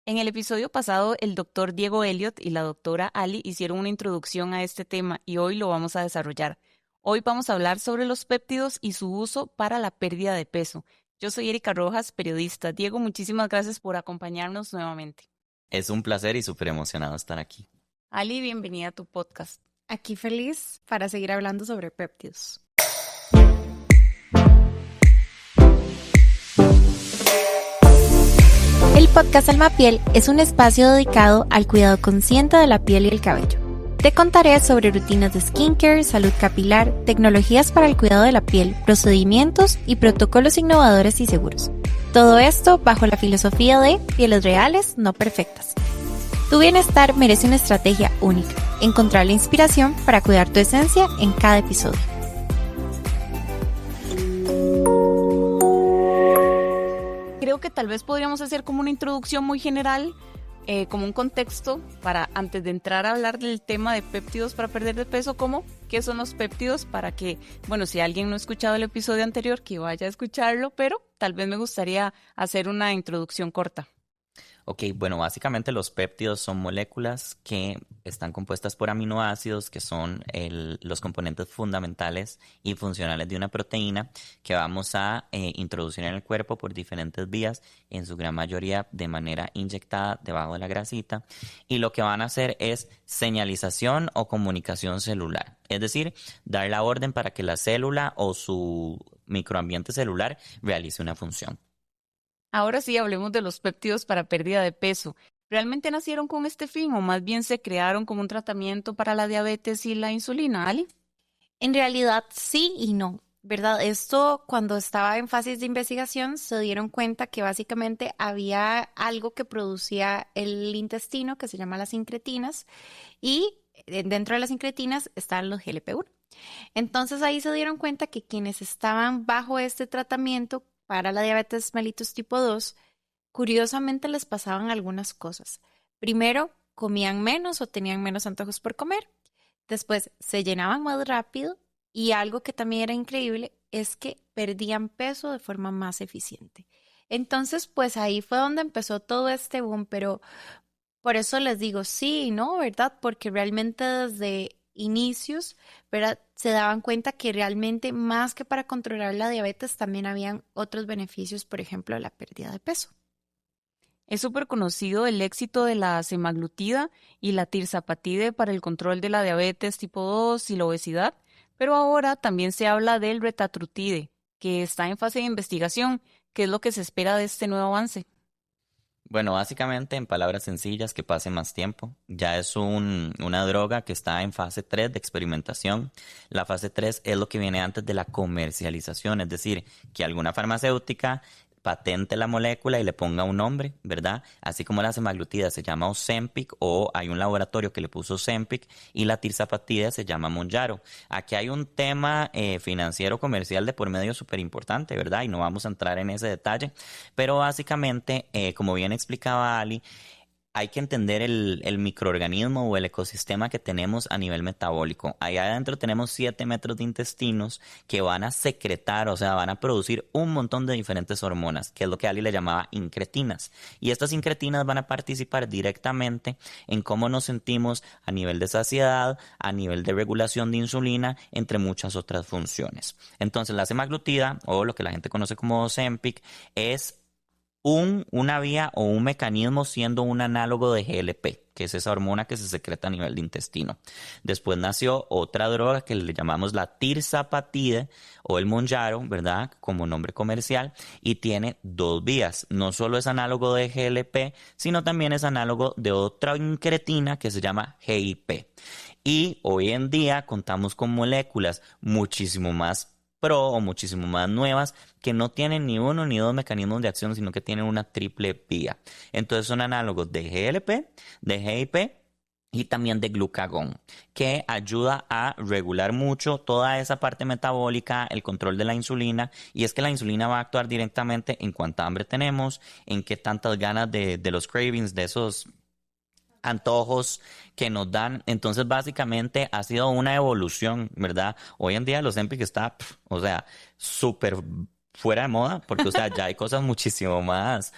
En el episodio pasado, el doctor Diego Elliott y la doctora Ali hicieron una introducción a este tema y hoy lo vamos a desarrollar. Hoy vamos a hablar sobre los péptidos y su uso para la pérdida de peso. Yo soy Erika Rojas, periodista. Diego, muchísimas gracias por acompañarnos nuevamente. Es un placer y súper emocionado estar aquí. Ali, bienvenida a tu podcast. Aquí feliz para seguir hablando sobre péptidos. El podcast Alma Piel es un espacio dedicado al cuidado consciente de la piel y el cabello. Te contaré sobre rutinas de skincare, salud capilar, tecnologías para el cuidado de la piel, procedimientos y protocolos innovadores y seguros. Todo esto bajo la filosofía de pieles reales, no perfectas. Tu bienestar merece una estrategia única. Encontrar la inspiración para cuidar tu esencia en cada episodio. Creo que tal vez podríamos hacer como una introducción muy general, como un contexto para antes de entrar a hablar del tema de péptidos para perder de peso, como qué son los péptidos para que, bueno, si alguien no ha escuchado el episodio anterior, que vaya a escucharlo, pero tal vez me gustaría hacer una introducción corta. Ok, bueno, básicamente los péptidos son moléculas que están compuestas por aminoácidos, que son los componentes fundamentales y funcionales de una proteína que vamos a introducir en el cuerpo por diferentes vías, en su gran mayoría de manera inyectada debajo de la grasita. Y lo que van a hacer es señalización o comunicación celular, es decir, dar la orden para que la célula o su microambiente celular realice una función. Ahora sí, hablemos de los péptidos para pérdida de peso. ¿Realmente nacieron con este fin o más bien se crearon como un tratamiento para la diabetes y la insulina, Ali? En realidad sí y no, ¿verdad? Esto cuando estaba en fases de investigación se dieron cuenta que básicamente había algo que producía el intestino que se llama las incretinas y dentro de las incretinas están los GLP-1. Entonces ahí se dieron cuenta que quienes estaban bajo este tratamiento para la diabetes mellitus tipo 2, curiosamente les pasaban algunas cosas. Primero, comían menos o tenían menos antojos por comer. Después, se llenaban más rápido y algo que también era increíble es que perdían peso de forma más eficiente. Entonces, pues ahí fue donde empezó todo este boom, pero por eso les digo sí y no, ¿verdad? Porque realmente desde inicios, ¿verdad? Se daban cuenta que realmente más que para controlar la diabetes, también habían otros beneficios, por ejemplo, la pérdida de peso. Es súper conocido el éxito de la semaglutida y la tirzapatide para el control de la diabetes tipo 2 y la obesidad, pero ahora también se habla del retatrutide, que está en fase de investigación. ¿Qué es lo que se espera de este nuevo avance? Bueno, básicamente en palabras sencillas, que pase más tiempo. Ya es una droga que está en fase 3 de experimentación. La fase 3 es lo que viene antes de la comercialización, es decir, que alguna farmacéutica patente la molécula y le ponga un nombre, ¿verdad? Así como la semaglutida se llama Ozempic o hay un laboratorio que le puso Ozempic y la tirzapatida se llama Mounjaro. Aquí hay un tema financiero comercial de por medio súper importante, ¿verdad? Y no vamos a entrar en ese detalle, pero básicamente, como bien explicaba Ali, hay que entender el microorganismo o el ecosistema que tenemos a nivel metabólico. Allá adentro tenemos 7 metros de intestinos que van a secretar, o sea, van a producir un montón de diferentes hormonas, que es lo que Ali le llamaba incretinas. Y estas incretinas van a participar directamente en cómo nos sentimos a nivel de saciedad, a nivel de regulación de insulina, entre muchas otras funciones. Entonces, la semaglutida, o lo que la gente conoce como Ozempic, es una vía o un mecanismo siendo un análogo de GLP, que es esa hormona que se secreta a nivel de intestino. Después nació otra droga que le llamamos la tirzapatide o el Mounjaro, ¿verdad? Como nombre comercial, y tiene dos vías. No solo es análogo de GLP, sino también es análogo de otra incretina que se llama GIP. Y hoy en día contamos con moléculas muchísimo más pro o muchísimo más nuevas que no tienen ni uno ni dos mecanismos de acción, sino que tienen una triple vía. Entonces son análogos de GLP, de GIP y también de glucagón, que ayuda a regular mucho toda esa parte metabólica, el control de la insulina, y es que la insulina va a actuar directamente en cuánta hambre tenemos, en qué tantas ganas de los cravings, de esos antojos que nos dan. Entonces, básicamente ha sido una evolución, ¿verdad? Hoy en día los Ozempic está, o sea, súper fuera de moda, porque, o sea, ya hay cosas muchísimo más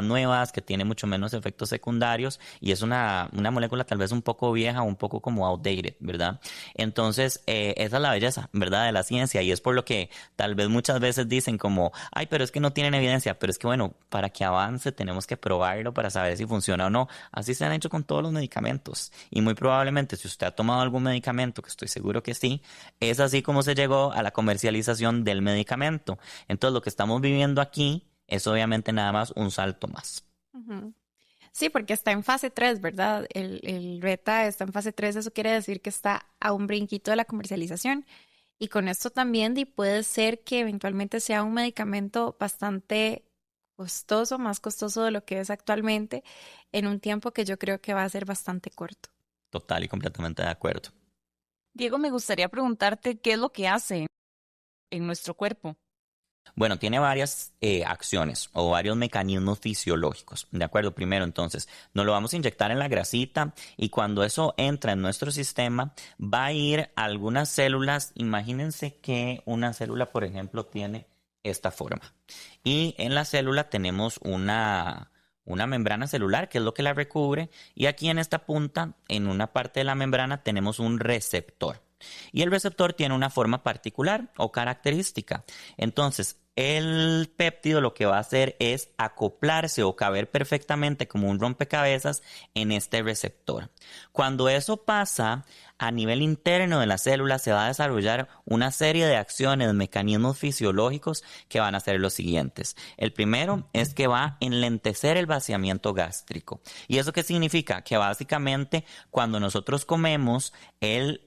nuevas, que tienen mucho menos efectos secundarios, y es una molécula tal vez un poco vieja, un poco como outdated, ¿verdad? Entonces, esa es la belleza, ¿verdad? De la ciencia, y es por lo que tal vez muchas veces dicen como, ay, pero es que no tienen evidencia, pero es que, bueno, para que avance tenemos que probarlo para saber si funciona o no. Así se han hecho con todos los medicamentos, y muy probablemente si usted ha tomado algún medicamento, que estoy seguro que sí, es así como se llegó a la comercialización del medicamento. Entonces, lo que estamos viviendo aquí es obviamente nada más un salto más. Ujú. Sí, porque está en fase 3, ¿verdad? El beta está en fase 3, eso quiere decir que está a un brinquito de la comercialización. Y con esto también puede ser que eventualmente sea un medicamento bastante costoso, más costoso de lo que es actualmente, en un tiempo que yo creo que va a ser bastante corto. Total y completamente de acuerdo. Diego, me gustaría preguntarte qué es lo que hace en nuestro cuerpo. Bueno, tiene varias acciones o varios mecanismos fisiológicos. De acuerdo, primero entonces, nos lo vamos a inyectar en la grasita y cuando eso entra en nuestro sistema, va a ir a algunas células. Imagínense que una célula, por ejemplo, tiene esta forma. Y en la célula tenemos una membrana celular, que es lo que la recubre. Y aquí en esta punta, en una parte de la membrana, tenemos un receptor. Y el receptor tiene una forma particular o característica. Entonces, el péptido lo que va a hacer es acoplarse o caber perfectamente como un rompecabezas en este receptor. Cuando eso pasa, a nivel interno de la célula se va a desarrollar una serie de acciones, mecanismos fisiológicos que van a ser los siguientes. El primero es que va a enlentecer el vaciamiento gástrico. ¿Y eso qué significa? Que básicamente cuando nosotros comemos, él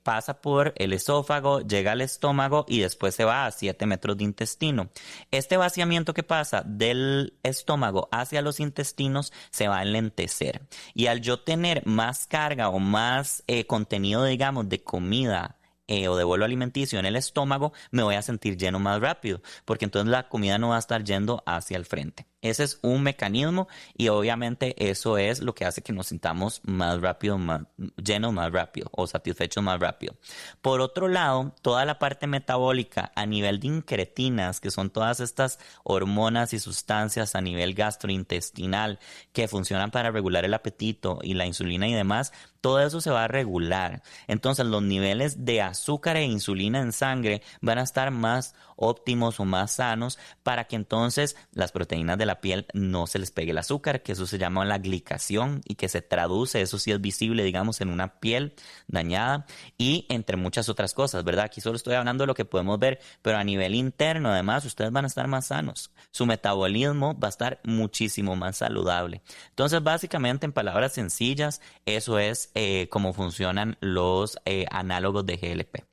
pasa por el esófago, llega al estómago y después se va a 7 metros de intestino. Este vaciamiento que pasa del estómago hacia los intestinos se va a enlentecer. Y al yo tener más carga o más contenido, digamos, de comida o de vuelo alimenticio en el estómago, me voy a sentir lleno más rápido, porque entonces la comida no va a estar yendo hacia el frente. Ese es un mecanismo y obviamente eso es lo que hace que nos sintamos más rápido, más llenos más rápido o satisfechos más rápido. Por otro lado, toda la parte metabólica a nivel de incretinas, que son todas estas hormonas y sustancias a nivel gastrointestinal que funcionan para regular el apetito y la insulina y demás, todo eso se va a regular. Entonces los niveles de azúcar e insulina en sangre van a estar más óptimos o más sanos para que entonces las proteínas de la piel no se les pegue el azúcar, que eso se llama la glicación y que se traduce, eso sí es visible, digamos, en una piel dañada y entre muchas otras cosas, ¿verdad? Aquí solo estoy hablando de lo que podemos ver, pero a nivel interno, además, ustedes van a estar más sanos. Su metabolismo va a estar muchísimo más saludable. Entonces, básicamente, en palabras sencillas, eso es cómo funcionan los análogos de GLP.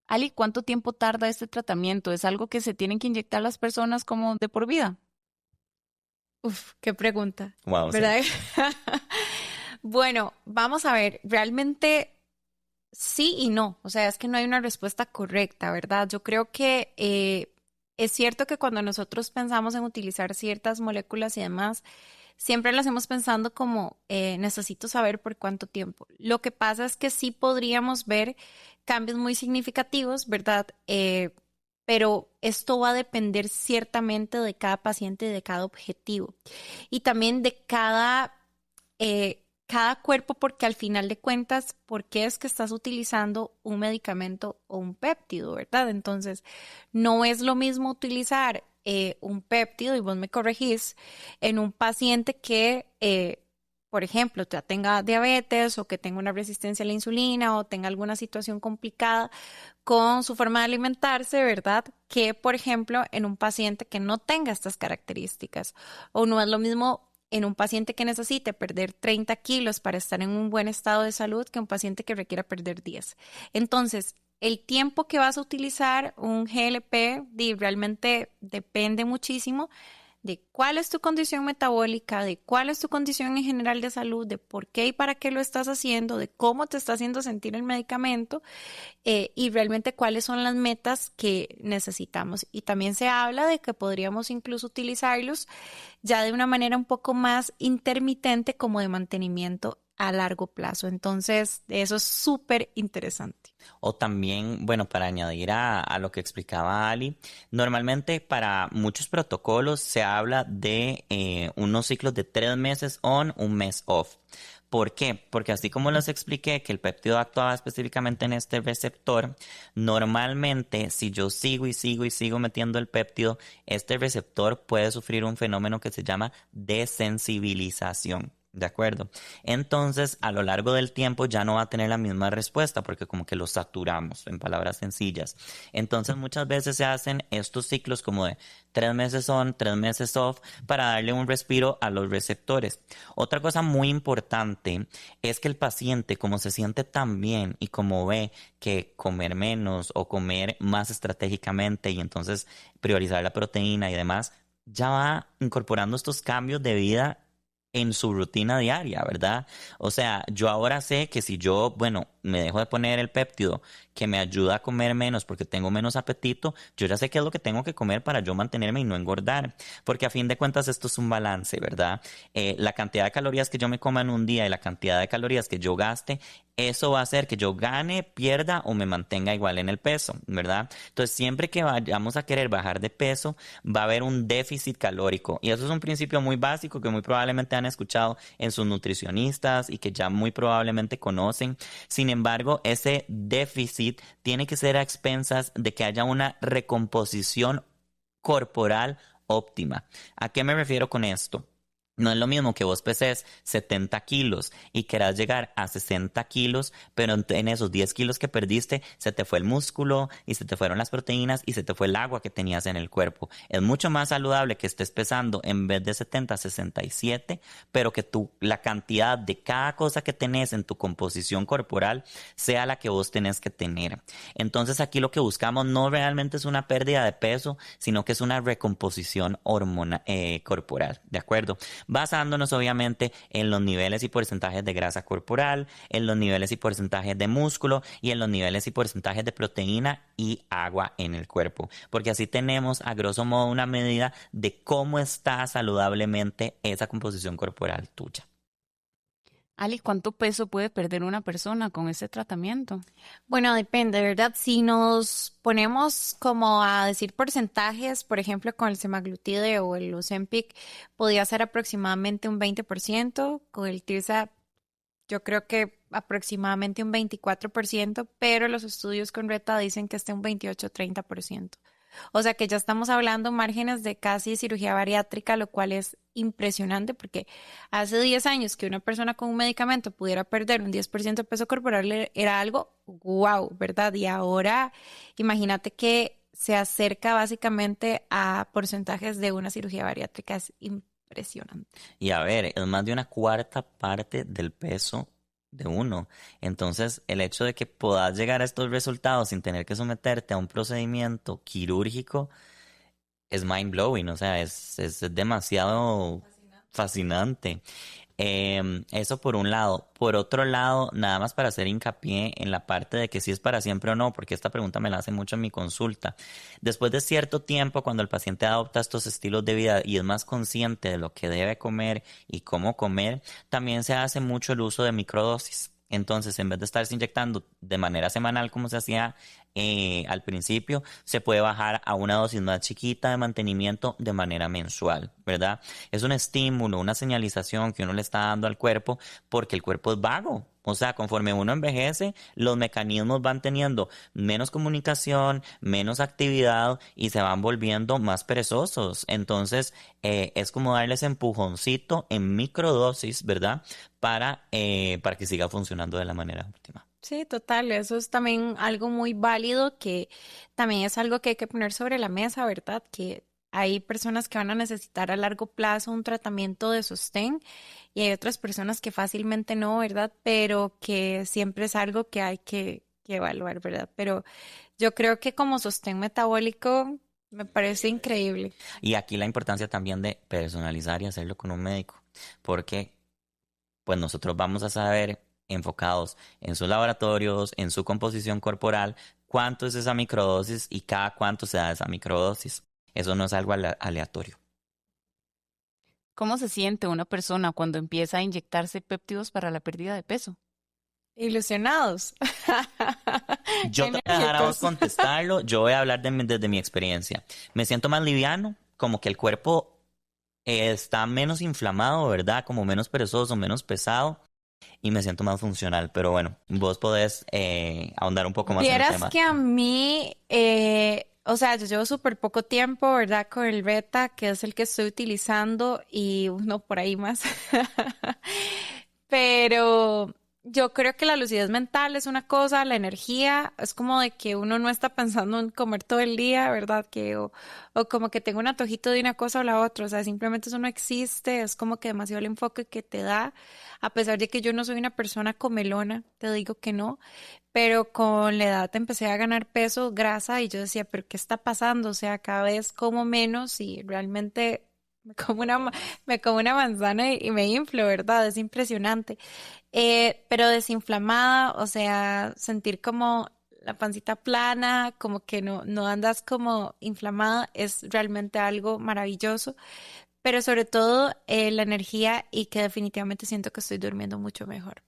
Ali, ¿cuánto tiempo tarda este tratamiento? ¿Es algo que se tienen que inyectar las personas como de por vida? Uf, qué pregunta, Wow, sí. ¿verdad? Bueno, vamos a ver, realmente sí y no, o sea, es que no hay una respuesta correcta, ¿verdad? Yo creo que es cierto que cuando nosotros pensamos en utilizar ciertas moléculas y demás, siempre lo hacemos pensando como necesito saber por cuánto tiempo. Lo que pasa es que sí podríamos ver cambios muy significativos, ¿verdad? Pero esto va a depender ciertamente de cada paciente y de cada objetivo. Y también de cada cuerpo, porque al final de cuentas, ¿por qué es que estás utilizando un medicamento o un péptido, verdad? Entonces, no es lo mismo utilizar un péptido, y vos me corregís, en un paciente que, por ejemplo, ya tenga diabetes o que tenga una resistencia a la insulina o tenga alguna situación complicada con su forma de alimentarse, ¿verdad? Que, por ejemplo, en un paciente que no tenga estas características. O no es lo mismo en un paciente que necesite perder 30 kilos para estar en un buen estado de salud que un paciente que requiera perder 10. Entonces, el tiempo que vas a utilizar un GLP realmente depende muchísimo de cuál es tu condición metabólica, de cuál es tu condición en general de salud, de por qué y para qué lo estás haciendo, de cómo te está haciendo sentir el medicamento y realmente cuáles son las metas que necesitamos. Y también se habla de que podríamos incluso utilizarlos ya de una manera un poco más intermitente como de mantenimiento a largo plazo. Entonces, eso es súper interesante. O también, bueno, para añadir a lo que explicaba Ali, normalmente para muchos protocolos se habla de unos ciclos de 3 meses on, un mes off. ¿Por qué? Porque así como les expliqué que el péptido actuaba específicamente en este receptor, normalmente si yo sigo y sigo y sigo metiendo el péptido, este receptor puede sufrir un fenómeno que se llama desensibilización. ¿De acuerdo? Entonces, a lo largo del tiempo ya no va a tener la misma respuesta porque como que lo saturamos, en palabras sencillas. Entonces, muchas veces se hacen estos ciclos como de 3 meses on, 3 meses off para darle un respiro a los receptores. Otra cosa muy importante es que el paciente, como se siente tan bien y como ve que comer menos o comer más estratégicamente y entonces priorizar la proteína y demás, ya va incorporando estos cambios de vida en su rutina diaria, ¿verdad? O sea, yo ahora sé que si yo, bueno, me dejo de poner el péptido que me ayuda a comer menos porque tengo menos apetito, yo ya sé qué es lo que tengo que comer para yo mantenerme y no engordar, porque a fin de cuentas esto es un balance, ¿verdad? La cantidad de calorías que yo me coma en un día y la cantidad de calorías que yo gaste, eso va a hacer que yo gane, pierda o me mantenga igual en el peso, ¿verdad? Entonces, siempre que vayamos a querer bajar de peso, va a haber un déficit calórico. Y eso es un principio muy básico que muy probablemente han escuchado en sus nutricionistas y que ya muy probablemente conocen. Sin embargo, ese déficit tiene que ser a expensas de que haya una recomposición corporal óptima. ¿A qué me refiero con esto? No es lo mismo que vos peses 70 kilos y quieras llegar a 60 kilos, pero en esos 10 kilos que perdiste se te fue el músculo y se te fueron las proteínas y se te fue el agua que tenías en el cuerpo. Es mucho más saludable que estés pesando en vez de 70, 67, pero que la cantidad de cada cosa que tenés en tu composición corporal sea la que vos tenés que tener. Entonces aquí lo que buscamos no realmente es una pérdida de peso, sino que es una recomposición hormonal corporal, ¿de acuerdo? Basándonos obviamente en los niveles y porcentajes de grasa corporal, en los niveles y porcentajes de músculo y en los niveles y porcentajes de proteína y agua en el cuerpo, porque así tenemos a grosso modo una medida de cómo está saludablemente esa composición corporal tuya. Ali, ¿cuánto peso puede perder una persona con este tratamiento? Bueno, depende, ¿verdad? Si nos ponemos como a decir porcentajes, por ejemplo, con el semaglutide o el Ozempic, podría ser aproximadamente un 20%, con el Tirza yo creo que aproximadamente un 24%, pero los estudios con Reta dicen que esté un 28-30%. O sea que ya estamos hablando márgenes de casi cirugía bariátrica, lo cual es impresionante porque hace 10 años que una persona con un medicamento pudiera perder un 10% de peso corporal era algo wow, ¿verdad? Y ahora imagínate que se acerca básicamente a porcentajes de una cirugía bariátrica, es impresionante. Y a ver, es más de una cuarta parte del peso de uno. Entonces, el hecho de que puedas llegar a estos resultados sin tener que someterte a un procedimiento quirúrgico es mind blowing, o sea, es demasiado fascinante. Eso por un lado. Por otro lado, nada más para hacer hincapié en la parte de que si es para siempre o no, porque esta pregunta me la hacen mucho en mi consulta. Después de cierto tiempo, cuando el paciente adopta estos estilos de vida y es más consciente de lo que debe comer y cómo comer, también se hace mucho el uso de microdosis. Entonces, en vez de estarse inyectando de manera semanal como se hacía al principio, se puede bajar a una dosis más chiquita de mantenimiento de manera mensual, ¿verdad? Es un estímulo, una señalización que uno le está dando al cuerpo porque el cuerpo es vago. O sea, conforme uno envejece, los mecanismos van teniendo menos comunicación, menos actividad y se van volviendo más perezosos. Entonces, es como darles empujoncito en microdosis, ¿verdad? Para que siga funcionando de la manera óptima. Sí, total, eso es también algo muy válido que también es algo que hay que poner sobre la mesa, ¿verdad? Que hay personas que van a necesitar a largo plazo un tratamiento de sostén y hay otras personas que fácilmente no, ¿verdad? Pero que siempre es algo que hay que evaluar, ¿verdad? Pero yo creo que como sostén metabólico me parece increíble. Y aquí la importancia también de personalizar y hacerlo con un médico, porque pues nosotros vamos a saber, enfocados en sus laboratorios, en su composición corporal, cuánto es esa microdosis y cada cuánto se da esa microdosis. Eso no es algo aleatorio. ¿Cómo se siente una persona cuando empieza a inyectarse péptidos para la pérdida de peso? Ilusionados, Yo te voy a dejar a vos enérgicos. contestarlo, yo voy a hablar desde mi experiencia. Me siento más liviano, como que el cuerpo está menos inflamado, ¿verdad? Como menos perezoso, menos pesado y me siento más funcional. Pero bueno, vos podés ahondar un poco más en el Vieras tema. que a mí, o sea, yo llevo súper poco tiempo, ¿verdad? Con el beta, que es el que estoy utilizando, y uno por ahí más. Pero yo creo que la lucidez mental es una cosa, la energía es como de que uno no está pensando en comer todo el día, ¿verdad? O como que tengo un antojito de una cosa o la otra, o sea, simplemente eso no existe, es como que demasiado el enfoque que te da, a pesar de que yo no soy una persona comelona, te digo que no, pero con la edad empecé a ganar peso, grasa, y yo decía, pero ¿qué está pasando? O sea, cada vez como menos y realmente me como una manzana y me inflo, ¿verdad? Es impresionante. Pero desinflamada, o sea, sentir como la pancita plana, como que no andas como inflamada, es realmente algo maravilloso. Pero sobre todo la energía y que definitivamente siento que estoy durmiendo mucho mejor.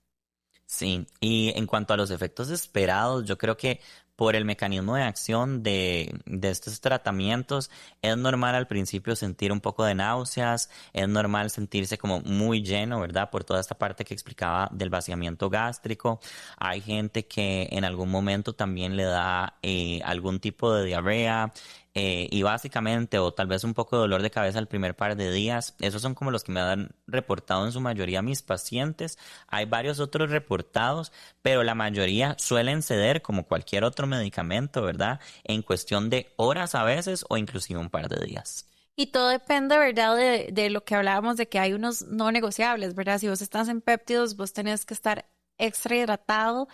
Sí, y en cuanto a los efectos esperados, yo creo que por el mecanismo de acción de estos tratamientos, es normal al principio sentir un poco de náuseas, es normal sentirse como muy lleno, ¿verdad? Por toda esta parte que explicaba del vaciamiento gástrico. Hay gente que en algún momento también le da algún tipo de diarrea. Y básicamente, o tal vez un poco de dolor de cabeza el primer par de días, esos son como los que me han reportado en su mayoría mis pacientes. Hay varios otros reportados, pero la mayoría suelen ceder como cualquier otro medicamento, ¿verdad? En cuestión de horas a veces o inclusive un par de días. Y todo depende, ¿verdad? De lo que hablábamos, de que hay unos no negociables, ¿verdad? Si vos estás en péptidos, vos tenés que estar extra hidratado.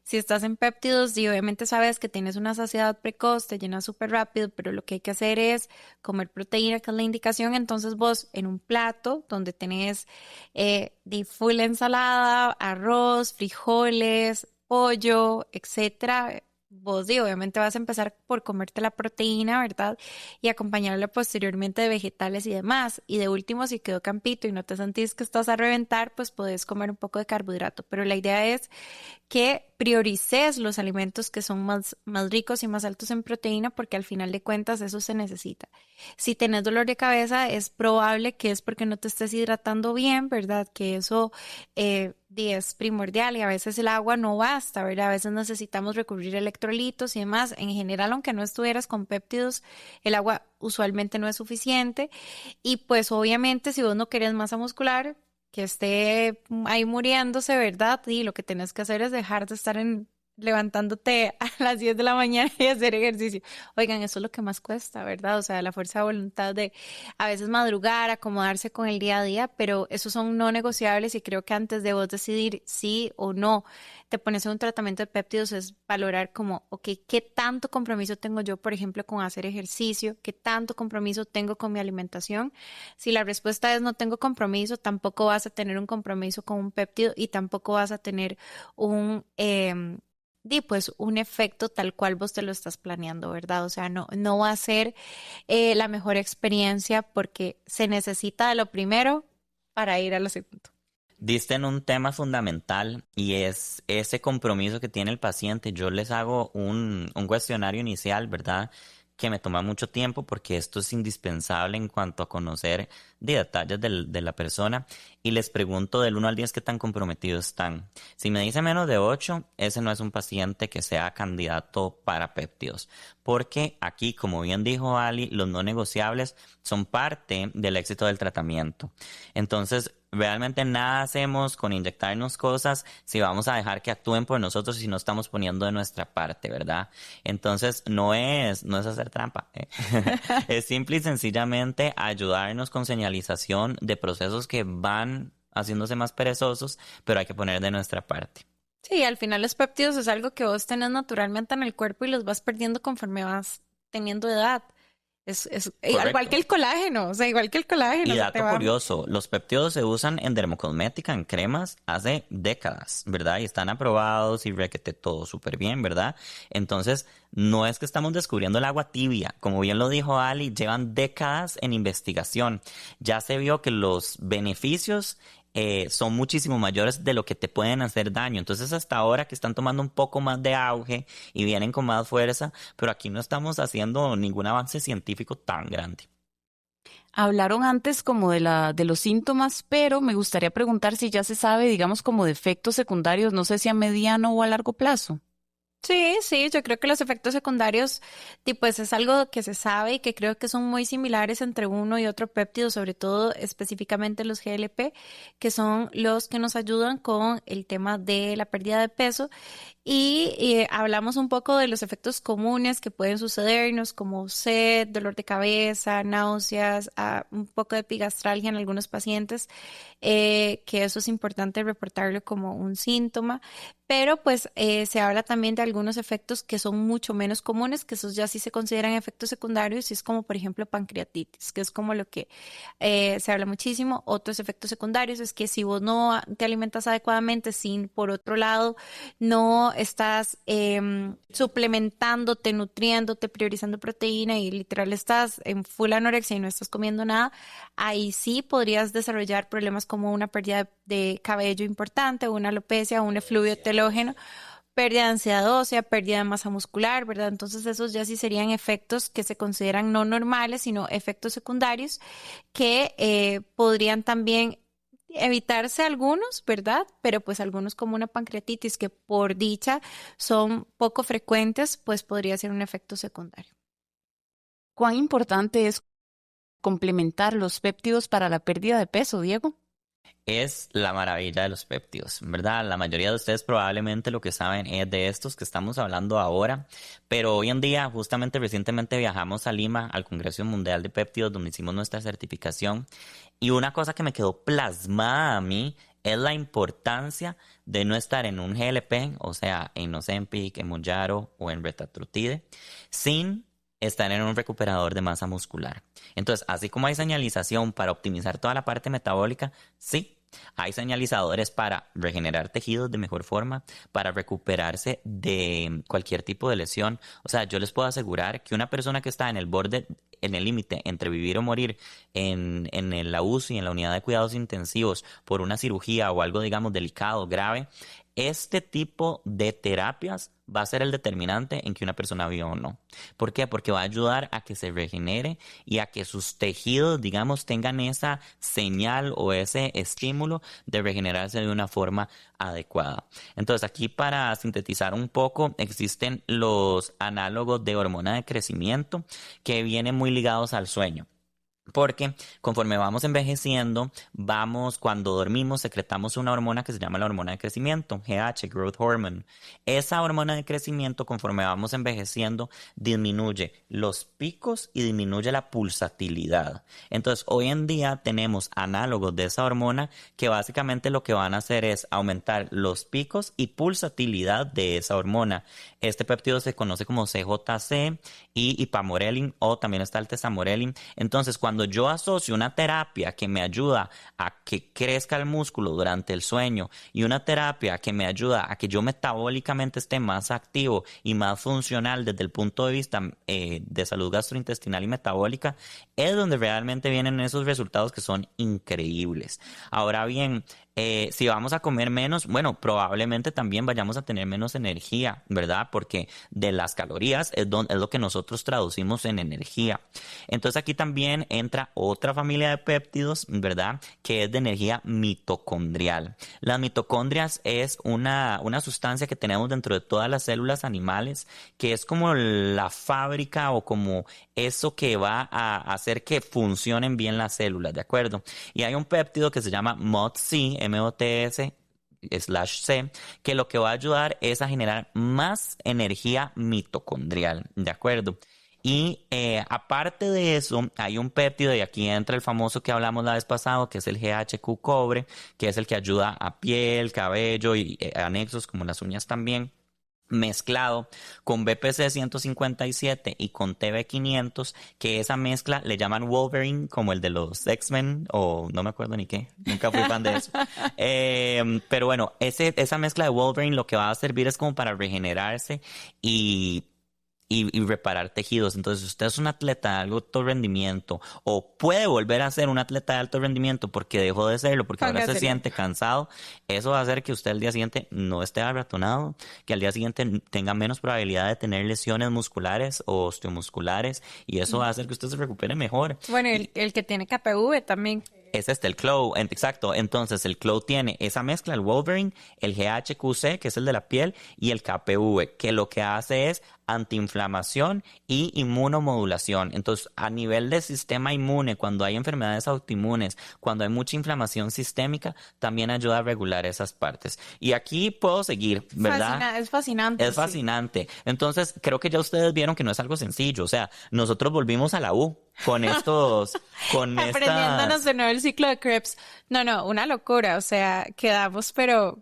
Si estás en péptidos, y obviamente sabes que tienes una saciedad precoz, te llenas súper rápido, pero lo que hay que hacer es comer proteína, que es la indicación. Entonces vos en un plato donde tenés de full ensalada, arroz, frijoles, pollo, etcétera. Vos, obviamente vas a empezar por comerte la proteína, ¿verdad? Y acompañarlo posteriormente de vegetales y demás. Y de último, si quedó campito y no te sentís que estás a reventar, pues podés comer un poco de carbohidrato. Pero la idea es que priorices los alimentos que son más ricos y más altos en proteína, porque al final de cuentas eso se necesita. Si tenés dolor de cabeza, es probable que es porque no te estés hidratando bien, ¿verdad? Que eso es primordial, y a veces el agua no basta, ¿verdad? A veces necesitamos recurrir a electrolitos y demás. En general, aunque no estuvieras con péptidos, el agua usualmente no es suficiente. Y pues obviamente si vos no querés masa muscular que esté ahí muriéndose, ¿verdad? Y lo que tienes que hacer es dejar de estar levantándote a las 10 de la mañana y hacer ejercicio. Oigan, eso es lo que más cuesta, ¿verdad? O sea, la fuerza de voluntad de a veces madrugar, acomodarse con el día a día, pero esos son no negociables, y creo que antes de vos decidir sí o no te pones en un tratamiento de péptidos es valorar como, ok, ¿qué tanto compromiso tengo yo, por ejemplo, con hacer ejercicio? ¿Qué tanto compromiso tengo con mi alimentación? Si la respuesta es no tengo compromiso, tampoco vas a tener un compromiso con un péptido, y tampoco vas a tener un, pues un efecto tal cual vos te lo estás planeando, ¿verdad? O sea, no va a ser la mejor experiencia, porque se necesita de lo primero para ir a lo segundo. Diste en un tema fundamental y es ese compromiso que tiene el paciente. Yo les hago un cuestionario inicial, ¿verdad? Que me toma mucho tiempo porque esto es indispensable en cuanto a conocer de detalles de la persona, y les pregunto del 1 al 10 qué tan comprometidos están. Si me dice menos de 8, ese no es un paciente que sea candidato para péptidos, porque aquí, como bien dijo Ali, los no negociables son parte del éxito del tratamiento. Entonces, realmente nada hacemos con inyectarnos cosas si vamos a dejar que actúen por nosotros y si no estamos poniendo de nuestra parte, ¿verdad? Entonces, no es hacer trampa, ¿eh? Es simple y sencillamente ayudarnos con señalización de procesos que van haciéndose más perezosos, pero hay que poner de nuestra parte. Sí, al final los péptidos es algo que vos tenés naturalmente en el cuerpo y los vas perdiendo conforme vas teniendo edad. Al igual Correcto. que el colágeno, o sea, igual que el colágeno. Y se te dato va. curioso, los péptidos se usan en dermocosmética, en cremas, hace décadas, ¿verdad? Y están aprobados y requete todo súper bien, ¿verdad? Entonces, no es que estamos descubriendo el agua tibia. Como bien lo dijo Ali, llevan décadas en investigación. Ya se vio que los beneficios son muchísimo mayores de lo que te pueden hacer daño. Entonces, hasta ahora que están tomando un poco más de auge y vienen con más fuerza, pero aquí no estamos haciendo ningún avance científico tan grande. Hablaron antes como de los síntomas, pero me gustaría preguntar si ya se sabe, digamos, como de efectos secundarios, no sé si a mediano o a largo plazo. Sí, sí, yo creo que los efectos secundarios, pues es algo que se sabe y que creo que son muy similares entre uno y otro péptido, sobre todo específicamente los GLP, que son los que nos ayudan con el tema de la pérdida de peso. Y hablamos un poco de los efectos comunes que pueden sucedernos, como sed, dolor de cabeza, náuseas, un poco de epigastralgia en algunos pacientes, que eso es importante reportarlo como un síntoma. Pero pues se habla también de algunos efectos que son mucho menos comunes, que esos ya sí se consideran efectos secundarios, y es como por ejemplo pancreatitis, que es como lo que se habla muchísimo. Otros efectos secundarios es que si vos no te alimentas adecuadamente, sin por otro lado no estás suplementándote, nutriéndote, priorizando proteína y literal estás en full anorexia y no estás comiendo nada, ahí sí podrías desarrollar problemas como una pérdida de cabello importante, una alopecia, un efluvio telógeno, pérdida de ansiedad ósea, pérdida de masa muscular, ¿verdad? Entonces esos ya sí serían efectos que se consideran no normales, sino efectos secundarios que podrían también evitarse algunos, ¿verdad? Pero pues algunos como una pancreatitis que por dicha son poco frecuentes, pues podría ser un efecto secundario. ¿Cuán importante es complementar los péptidos para la pérdida de peso, Diego? Es la maravilla de los péptidos, ¿verdad? La mayoría de ustedes probablemente lo que saben es de estos que estamos hablando ahora, pero hoy en día, justamente recientemente viajamos a Lima, al Congreso Mundial de Péptidos, donde hicimos nuestra certificación, y una cosa que me quedó plasmada a mí es la importancia de no estar en un GLP, o sea, en Ozempic, en Mounjaro o en Retatrutide, sin estar en un recuperador de masa muscular. Entonces, así como hay señalización para optimizar toda la parte metabólica, sí, hay señalizadores para regenerar tejidos de mejor forma, para recuperarse de cualquier tipo de lesión. O sea, yo les puedo asegurar que una persona que está en el borde, en el límite entre vivir o morir en la UCI, en la unidad de cuidados intensivos, por una cirugía o algo, digamos, delicado, grave, este tipo de terapias va a ser el determinante en que una persona viva o no. ¿Por qué? Porque va a ayudar a que se regenere y a que sus tejidos, digamos, tengan esa señal o ese estímulo de regenerarse de una forma adecuada. Entonces, aquí para sintetizar un poco, existen los análogos de hormona de crecimiento que vienen muy ligados al sueño. Porque conforme vamos envejeciendo, cuando dormimos, secretamos una hormona que se llama la hormona de crecimiento, GH, Growth Hormone. Esa hormona de crecimiento, conforme vamos envejeciendo, disminuye los picos y disminuye la pulsatilidad. Entonces, hoy en día tenemos análogos de esa hormona que básicamente lo que van a hacer es aumentar los picos y pulsatilidad de esa hormona. Este péptido se conoce como CJC y ipamorelin, o también está el tesamorelin. Entonces, cuando yo asocio una terapia que me ayuda a que crezca el músculo durante el sueño y una terapia que me ayuda a que yo metabólicamente esté más activo y más funcional desde el punto de vista de salud gastrointestinal y metabólica, es donde realmente vienen esos resultados que son increíbles. Ahora bien, si vamos a comer menos, bueno, probablemente también vayamos a tener menos energía, ¿verdad? Porque de las calorías es lo que nosotros traducimos en energía. Entonces aquí también entra otra familia de péptidos, ¿verdad? Que es de energía mitocondrial. Las mitocondrias es una sustancia que tenemos dentro de todas las células animales, que es como la fábrica o como eso que va a hacer que funcionen bien las células, ¿de acuerdo? Y hay un péptido que se llama MOTS-C, MOTS/C, que lo que va a ayudar es a generar más energía mitocondrial, ¿de acuerdo? Y aparte de eso, hay un péptido, y aquí entra el famoso que hablamos la vez pasada, que es el GHQ cobre, que es el que ayuda a piel, cabello y anexos como las uñas también. mezclado con BPC 157 y con TB 500, que esa mezcla le llaman Wolverine, como el de los X-Men, o no me acuerdo ni qué, nunca fui fan de eso. Pero bueno, esa mezcla de Wolverine lo que va a servir es como para regenerarse y reparar tejidos. Entonces, si usted es un atleta de alto rendimiento o puede volver a ser un atleta de alto rendimiento porque dejó de serlo, porque ahora se siente cansado, eso va a hacer que usted al día siguiente no esté abratonado, que al día siguiente tenga menos probabilidad de tener lesiones musculares o osteomusculares, y eso va a hacer que usted se recupere mejor. Bueno, el que tiene KPV también. Es el Clow, exacto. Entonces, el Clow tiene esa mezcla, el Wolverine, el GHQC, que es el de la piel, y el KPV, que lo que hace es antiinflamación y inmunomodulación. Entonces, a nivel de sistema inmune, cuando hay enfermedades autoinmunes, cuando hay mucha inflamación sistémica, también ayuda a regular esas partes. Y aquí puedo seguir, ¿verdad? Es fascinante. Es fascinante. Entonces, creo que ya ustedes vieron que no es algo sencillo. O sea, nosotros volvimos a la U con aprendiéndonos de nuevo el ciclo de Krebs. No, una locura. O sea, quedamos, pero...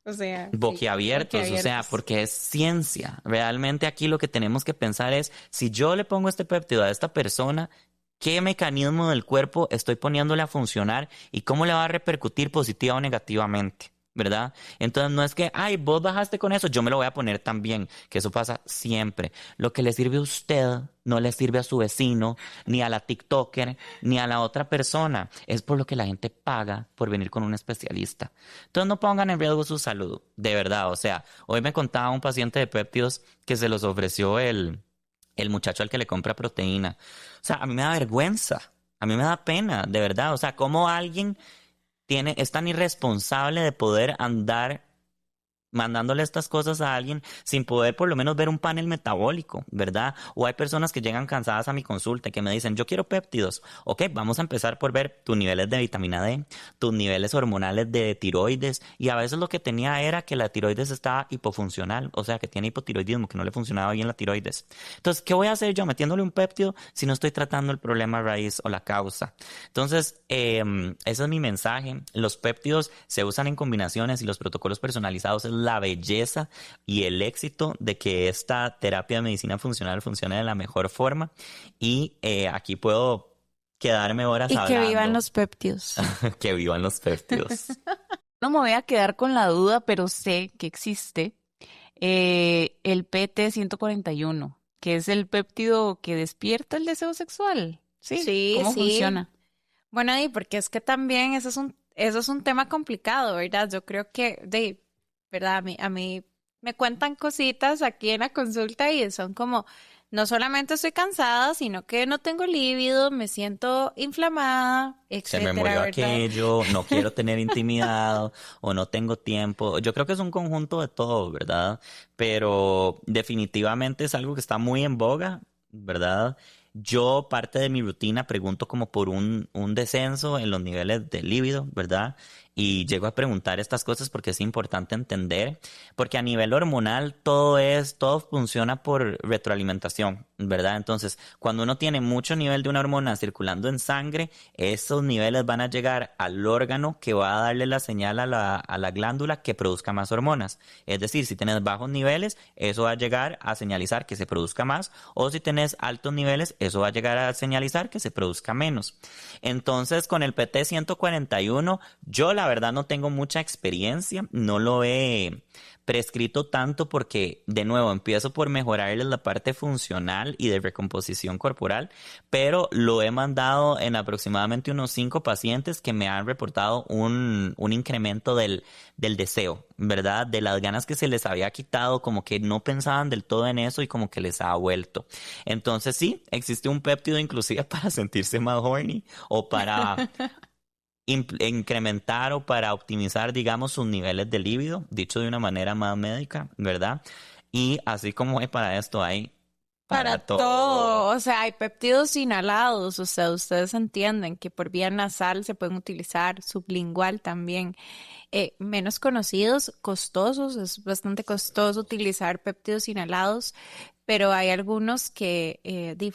O sea, boquiabiertos, o sea, porque es ciencia. Realmente aquí lo que tenemos que pensar es, si yo le pongo este péptido a esta persona, ¿qué mecanismo del cuerpo estoy poniéndole a funcionar y cómo le va a repercutir positiva o negativamente? ¿Verdad? Entonces no es que, ay, vos bajaste con eso, yo me lo voy a poner también, que eso pasa siempre. Lo que le sirve a usted no le sirve a su vecino, ni a la TikToker, ni a la otra persona. Es por lo que la gente paga por venir con un especialista. Entonces no pongan en riesgo su salud, de verdad. O sea, hoy me contaba un paciente de péptidos que se los ofreció el muchacho al que le compra proteína. O sea, a mí me da vergüenza, a mí me da pena, de verdad. O sea, cómo alguien es tan irresponsable de poder andar mandándole estas cosas a alguien sin poder por lo menos ver un panel metabólico, ¿verdad? O hay personas que llegan cansadas a mi consulta y que me dicen, yo quiero péptidos. Ok, vamos a empezar por ver tus niveles de vitamina D, tus niveles hormonales de tiroides, y a veces lo que tenía era que la tiroides estaba hipofuncional, o sea, que tiene hipotiroidismo, que no le funcionaba bien la tiroides. Entonces, ¿qué voy a hacer yo metiéndole un péptido si no estoy tratando el problema raíz o la causa? Entonces, ese es mi mensaje. Los péptidos se usan en combinaciones y los protocolos personalizados es la belleza y el éxito de que esta terapia de medicina funcional funcione de la mejor forma, y aquí puedo quedarme horas hablando. Y que vivan los péptidos. Que vivan los péptidos. No me voy a quedar con la duda, pero sé que existe el PT-141, que es el péptido que despierta el deseo sexual. Sí, ¿cómo funciona? Bueno, y porque es que también eso es un tema complicado, ¿verdad? Yo creo que, ¿verdad? A mí me cuentan cositas aquí en la consulta y son como, no solamente estoy cansada, sino que no tengo líbido, me siento inflamada, etcétera. Se me murió, ¿verdad? Aquello, no quiero tener intimidad o no tengo tiempo. Yo creo que es un conjunto de todo, ¿verdad? Pero definitivamente es algo que está muy en boga, ¿verdad? Yo, parte de mi rutina, pregunto como por un descenso en los niveles de líbido, ¿verdad? Y llego a preguntar estas cosas porque es importante entender, porque a nivel hormonal todo funciona por retroalimentación, ¿verdad? Entonces, cuando uno tiene mucho nivel de una hormona circulando en sangre, esos niveles van a llegar al órgano que va a darle la señal a la glándula que produzca más hormonas. Es decir, si tienes bajos niveles, eso va a llegar a señalizar que se produzca más, o si tienes altos niveles, eso va a llegar a señalizar que se produzca menos. Entonces, con el PT-141, yo la verdad no tengo mucha experiencia, no lo he prescrito tanto porque, de nuevo, empiezo por mejorarles la parte funcional y de recomposición corporal, pero lo he mandado en aproximadamente unos 5 pacientes que me han reportado un incremento del deseo, ¿verdad? De las ganas que se les había quitado, como que no pensaban del todo en eso y como que les ha vuelto. Entonces sí, existe un péptido inclusive para sentirse más horny o para incrementar o para optimizar, digamos, sus niveles de líbido, dicho de una manera más médica, ¿verdad? Y así como hay para esto, hay para todo. O sea, hay péptidos inhalados, o sea, ustedes entienden que por vía nasal se pueden utilizar, sublingual también. Menos conocidos, costosos, es bastante costoso utilizar péptidos inhalados, pero hay algunos que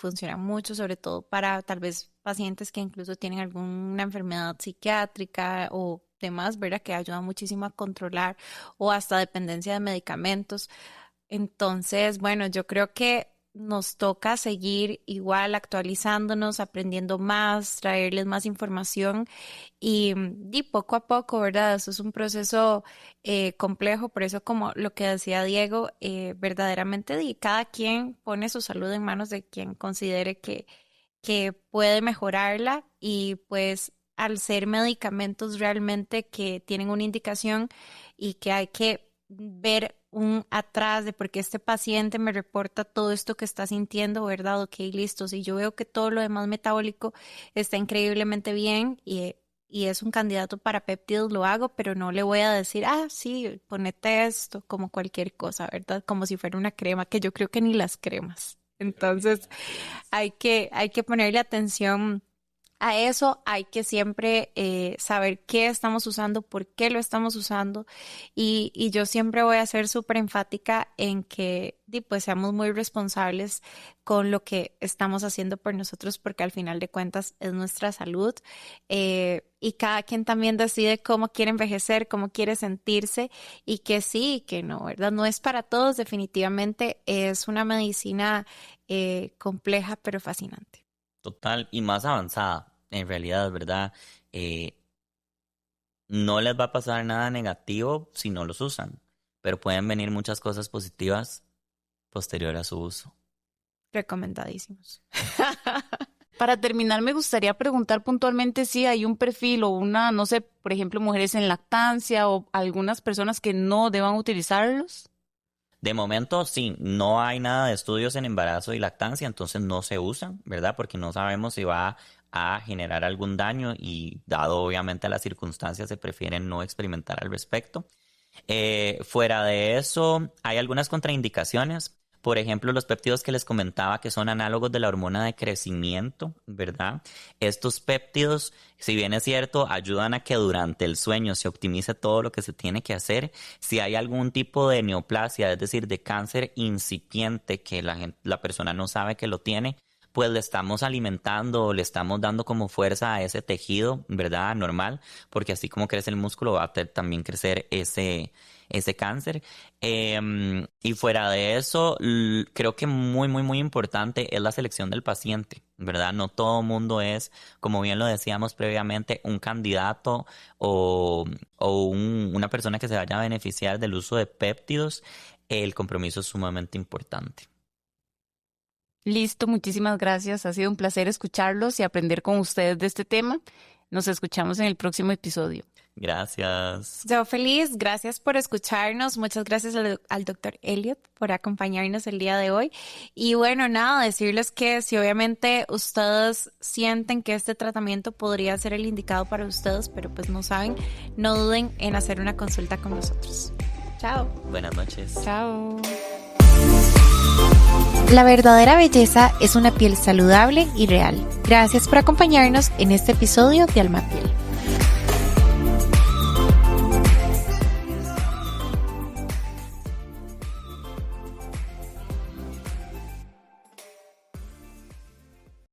funcionan mucho, sobre todo para tal vez pacientes que incluso tienen alguna enfermedad psiquiátrica o demás, ¿verdad? Que ayudan muchísimo a controlar, o hasta dependencia de medicamentos. Entonces, bueno, yo creo que nos toca seguir igual actualizándonos, aprendiendo más, traerles más información y poco a poco, ¿verdad? Eso es un proceso complejo, por eso como lo que decía Diego, verdaderamente cada quien pone su salud en manos de quien considere que puede mejorarla y pues al ser medicamentos realmente que tienen una indicación y que hay que ver un atrás de por qué este paciente me reporta todo esto que está sintiendo, ¿verdad? Ok, listo. Si yo veo que todo lo demás metabólico está increíblemente bien y es un candidato para péptidos, lo hago, pero no le voy a decir, sí, ponete esto, como cualquier cosa, ¿verdad? Como si fuera una crema, que yo creo que ni las cremas. Entonces, hay que ponerle atención a eso, hay que siempre saber qué estamos usando, por qué lo estamos usando y yo siempre voy a ser súper enfática en que pues seamos muy responsables con lo que estamos haciendo por nosotros porque al final de cuentas es nuestra salud y cada quien también decide cómo quiere envejecer, cómo quiere sentirse y que sí y que no, ¿verdad? No es para todos, definitivamente es una medicina compleja pero fascinante. Total, y más avanzada, en realidad, ¿verdad? No les va a pasar nada negativo si no los usan, pero pueden venir muchas cosas positivas posterior a su uso. Recomendadísimos. Para terminar, me gustaría preguntar puntualmente si hay un perfil o una, no sé, por ejemplo, mujeres en lactancia o algunas personas que no deban utilizarlos. De momento, sí, no hay nada de estudios en embarazo y lactancia, entonces no se usan, ¿verdad? Porque no sabemos si va a generar algún daño y dado obviamente las circunstancias se prefieren no experimentar al respecto. Fuera de eso, hay algunas contraindicaciones. Por ejemplo, los péptidos que les comentaba que son análogos de la hormona de crecimiento, ¿verdad? Estos péptidos, si bien es cierto, ayudan a que durante el sueño se optimice todo lo que se tiene que hacer. Si hay algún tipo de neoplasia, es decir, de cáncer incipiente que la persona no sabe que lo tiene, pues le estamos alimentando, le estamos dando como fuerza a ese tejido, ¿verdad? Normal, porque así como crece el músculo va a también crecer ese cáncer. Y fuera de eso, creo que muy, muy, muy importante es la selección del paciente, ¿verdad? No todo mundo es, como bien lo decíamos previamente, un candidato o una persona que se vaya a beneficiar del uso de péptidos. El compromiso es sumamente importante. Listo, muchísimas gracias. Ha sido un placer escucharlos y aprender con ustedes de este tema. Nos escuchamos en el próximo episodio. Gracias. Yo feliz, gracias por escucharnos. Muchas gracias al doctor Elliot por acompañarnos el día de hoy. Y bueno, nada, decirles que si obviamente ustedes sienten que este tratamiento podría ser el indicado para ustedes, pero pues no saben, no duden en hacer una consulta con nosotros. Chao. Buenas noches. Chao. La verdadera belleza es una piel saludable y real. Gracias por acompañarnos en este episodio de Alma Piel.